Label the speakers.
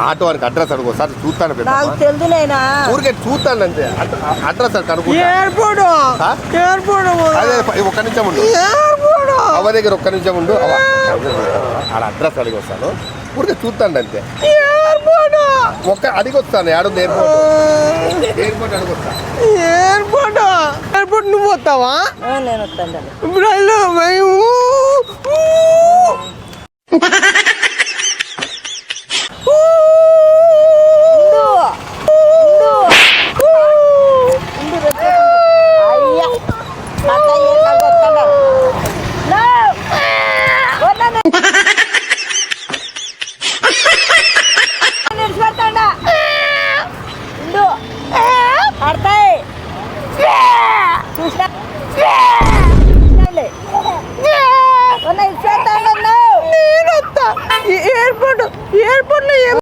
Speaker 1: auto వారికి address అడుగు sir చూస్తాను
Speaker 2: నాకు తెలుసు నైనా
Speaker 1: ఊరికే చూస్తాను అంతే అడ్రస్ కనుక్కో
Speaker 2: ఎయిర్పోర్ట్
Speaker 1: అదే ఒక్క నిమిషం ఉండు అవ దగ్గర ఒక్క నిమిషం ఉండు ఆడ అడ్రస్ అడిగి వస్తాను ఊరికే చూస్తాను అంతే ఒక్క అడిగి వస్తాను ఏడుంది ఎయిర్పోర్ట్ అడిగి వస్తాను
Speaker 2: ఎయిర్పోర్ట్ నువ్వు వస్తావా నేను వస్తాను ఇప్పుడు